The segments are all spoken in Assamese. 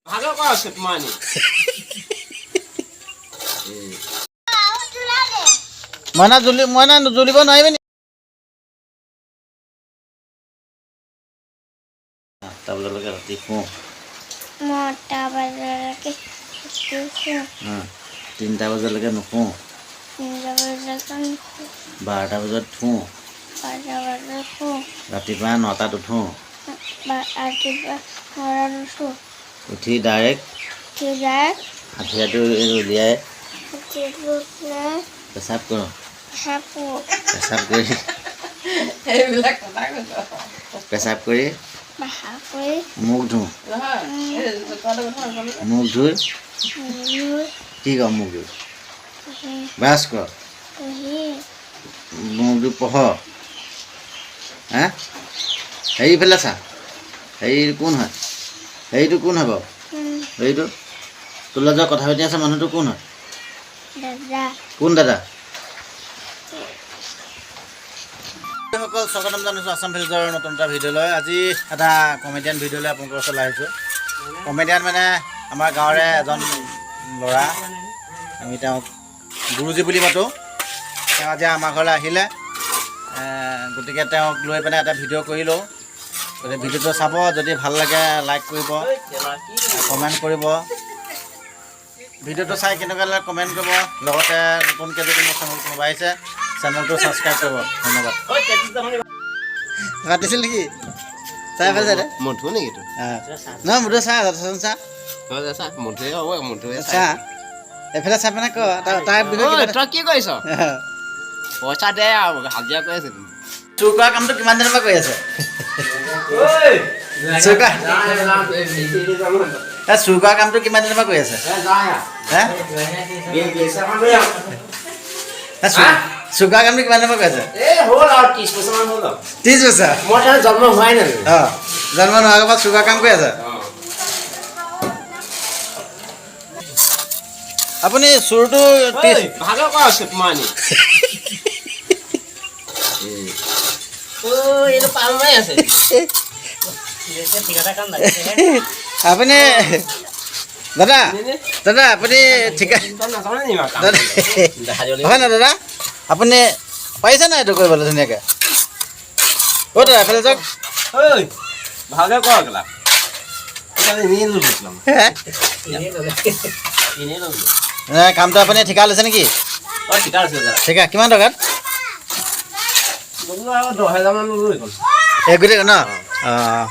ভালো কৰছে মানে মইনা জ্বলিব নোৱাৰিবি নি তাবলৈকে ৰাতি শুওঁ 9টা বজালৈকে 3টা বজালৈকে নুশুওঁ 12টা বজাত শুওঁ ৰাতিপুৱা 9টাত উঠোঁ উঠি ডাইৰেক্ট হাঠিয়াটো উলিয়াই পেচাব কৰোঁ পেচাব কৰি মুখ ধুওঁ মুখ ধুই কি কওঁ মুখ ধুই ব্ৰাছ কৰ মুখ ধুই পঢ় হা হেৰিফালে চা হেৰি কোন হয় হেৰিটো কোন হয় বাৰু হেৰিটো তোলা যোৱা কথা পাতি আছে মানুহটো কোন হয় কোন দাদা সকল স্বাগতম জনাইছোঁ আছাম ভিলেজৰ নতুন এটা ভিডিঅ'লৈ আজি এটা কমেডিয়ান ভিডিঅ'লৈ আপোনালোকৰ ওচৰলৈ আহিছোঁ কমেডিয়ান মানে আমাৰ গাঁৱৰে এজন ল'ৰা আমি তেওঁক গুৰুজী বুলি মাতোঁ তেওঁ আজি আমাৰ ঘৰলৈ আহিলে গতিকে তেওঁক লৈ পেলাই এটা ভিডিঅ' কৰি লওঁ গতিকে ভিডিঅ'টো চাব যদি ভাল লাগে লাইক কৰিব কমেণ্ট কৰিব ভিডিঅ'টো চাই কেনেকুৱা লাগে কমেণ্ট কৰিব লগতে নতুনকৈ যদি মোৰ চেনেল কোনোবা আহিছে চেনেলটো ছাবস্ক্ৰাইব কৰিব ধন্যবাদ কাটিছিল নেকি চাই পাইছে দে মধু নেকি তো নহয় মুঠতে চা চা চা এইফালে চাই পেলাই ক তাৰ বিষয়ে তই কি কৰিছ পইচা দে আৰু হাজিৰা কৰি আছে চুৰ কৰা কামটো কিমান দিনৰ পৰা কৰি আছে চুৰ কৰা কামটো কিমান দিনৰ পৰা কৰি আছে চুৰ কৰা কামটো কিমান দিনৰ পৰা কৰি আছে 30 বছৰ জন্ম হোৱাই নাই জন্ম নোহোৱাৰ পৰা চুৰ কৰা কাম কৰি আছে আপুনি চুৰটো ভালো করছে মানে এইটো পালমাই আছে আপুনি দাদা দাদা আপুনি ঠিকা হয় না দাদা আপুনি পাৰিছে নাই এইটো কৰিবলৈ ধুনীয়াকৈ অ' দাদা এফালে যাওক ভালো করা কামটো আপুনি ঠিকা লৈছে নেকি ঠিকা কিমান টকাত এই গোটেই ন অঁ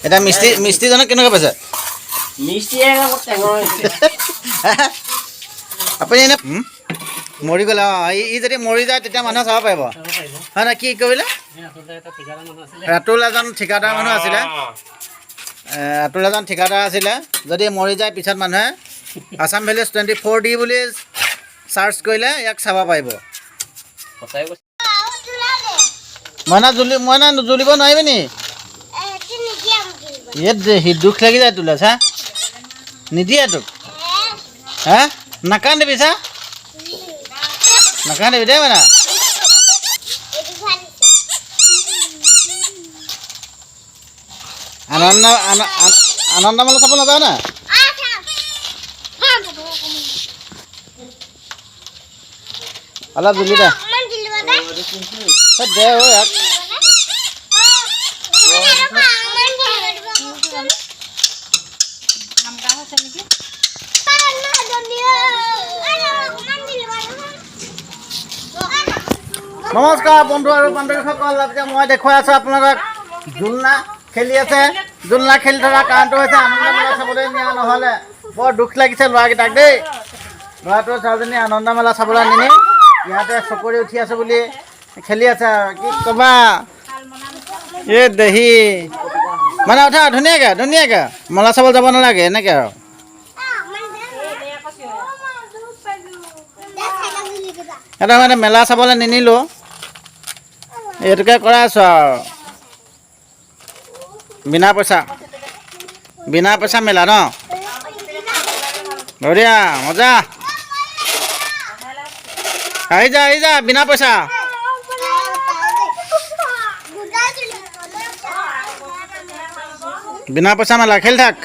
এতিয়া মিস্ত্ৰীজনক কেনেকুৱা পাইছে আপুনি এনে মৰি গ'লে অঁ ই যদি মৰি যায় তেতিয়া মানুহে চাব পাৰিব হয় নাই কি কৰিলে ৰাতুল এজন ঠিকাদাৰ মানুহ আছিলে ৰাতুল এজন ঠিকাদাৰ আছিলে যদি মৰি যায় পিছত মানুহে আছাম ভিলেজ 24D বুলি চাৰ্চ কৰিলে ইয়াক চাব পাৰিব মইনা জ্বলিব নোৱাৰিবি নি ইয়াত দুখ লাগি যায় তোলে চা নিদিয়ে তোক হা নাকান্দিবি চা নাকান্দিবি দেই মানে আনন্দমেলা চাব নাযাওঁ না অলপ জুলি দে দে ঐ ইয়াক নমস্কাৰ বন্ধু আৰু বান্ধৱীসকল এতিয়া মই দেখুৱাই আছোঁ আপোনালোকক জোলনা খেলি আছে জোলনা খেলি থকা কাৰণটো হৈছে আনন্দমেলা চাবলৈ নিয়া নহ'লে বৰ দুখ লাগিছে ল'ৰাকেইটাক দেই ল'ৰাটোৱে ছোৱালীজনী আনন্দমেলা চাবলৈ নিনি ইয়াতে চকৰি উঠি আছে বুলি খেলি আছে কি ক'বা এই দেহি মানে উঠা ধুনীয়াকৈ মেলা চাবলৈ যাব নালাগে এনেকৈ আৰু এটা মানে মেলা চাবলৈ নিনিলোঁ এইটোকে কৰাই আছোঁ আৰু বিনা পইচা মেলা ন বঢ়িয়া মজা আহি যা বিনা পইচা বিনা পইচা মেলা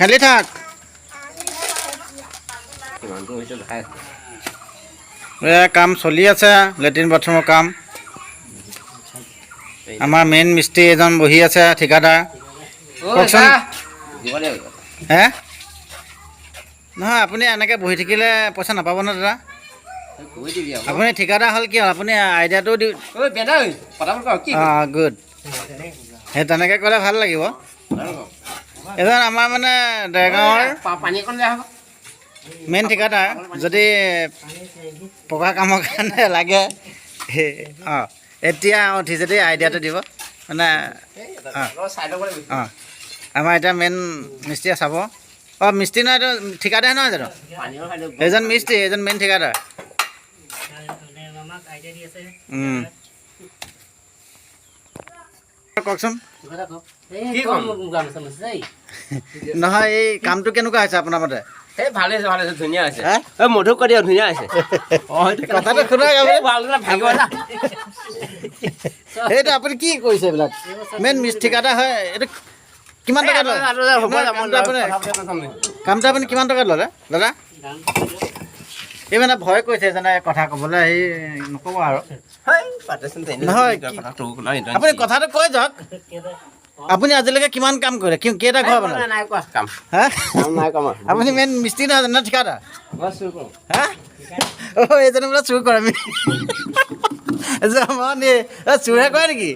খেলি থাক মানুহটো হৈছে দেখাই আছে। কাম চলি আছে, লেট্ৰিন বাথৰুমৰ কাম। আমাৰ মেইন মিস্ত্ৰী এজন বহি আছে, ঠিকাদাৰ। কওকচোন। দিব লাগিব। হে নহয়, আপুনি এনেকৈ বহি থাকিলে পইচা নাপাব ন দাদা। কৈ দিবি আকৌ। আপুনি ঠিকাদাৰ হ'ল কি হ'ল, আপুনি আইডিয়াটো দি ঐ বেদা ঐ পটাপট কৰ কি অঁ গুড। সেই তেনেকৈ ক'লে ভাল লাগিব। এজন আমাৰ মানে দেৰগাঁৱৰ পানী অকণ দিয়া হ'ব। মেইন ঠিকাদাৰ, যদি পকা কামৰ কাৰণে লাগে অঁ এতিয়া উঠিছে দেই, আইডিয়াটো দিব মানে। চাই ল'ব লাগিব। অঁ আমাৰ এতিয়া মেইন মিস্ত্ৰীয়ে চাব। অঁ মিস্ত্ৰী নহয়, এইটো ঠিকাদাৰ নহয় জানো? পানী অকণ খাই দিয়ক। এজন মিস্ত্ৰী, এজন মেইন ঠিকাদাৰ। কওকচোন। কি কম? নহয়, এই কামটো কেনেকুৱা হৈছে আপোনাৰ মতে? এই ভালে হৈছে, ভালে হৈছে, ধুনীয়া হৈছে। হে? এই মধুক কৈ দিয়ক, ধুনীয়া হৈছে। কথাটো শুনা আপুনি। ভাল ভাগিব না। সেইটো আপুনি কি কৰিছে এইবিলাক? মেইন ঠিকাদাৰ হয়, এইটো কিমান টকাত লয়? কামটো আপুনি কিমান টকাত ল'লে দাদা? এই মানে ভয় কৰিছে যেনে কথা ক'বলৈ, সেই নক'ব আৰু। নহয়, আপুনি কথাটো কৈ যাওক। আপুনি আজিলৈকে কিমান কাম কৰিলে, কেইটা ঘৰ বনালে? নাই কোৱা কাম। হা? কাম নাই কমা। আপুনি মেইন মিস্ত্ৰী নহয় জানো, ঠিকাদাৰ? হা? এইজনে বোলে চুৰ কৰে। চুৰহে কৰে নেকি?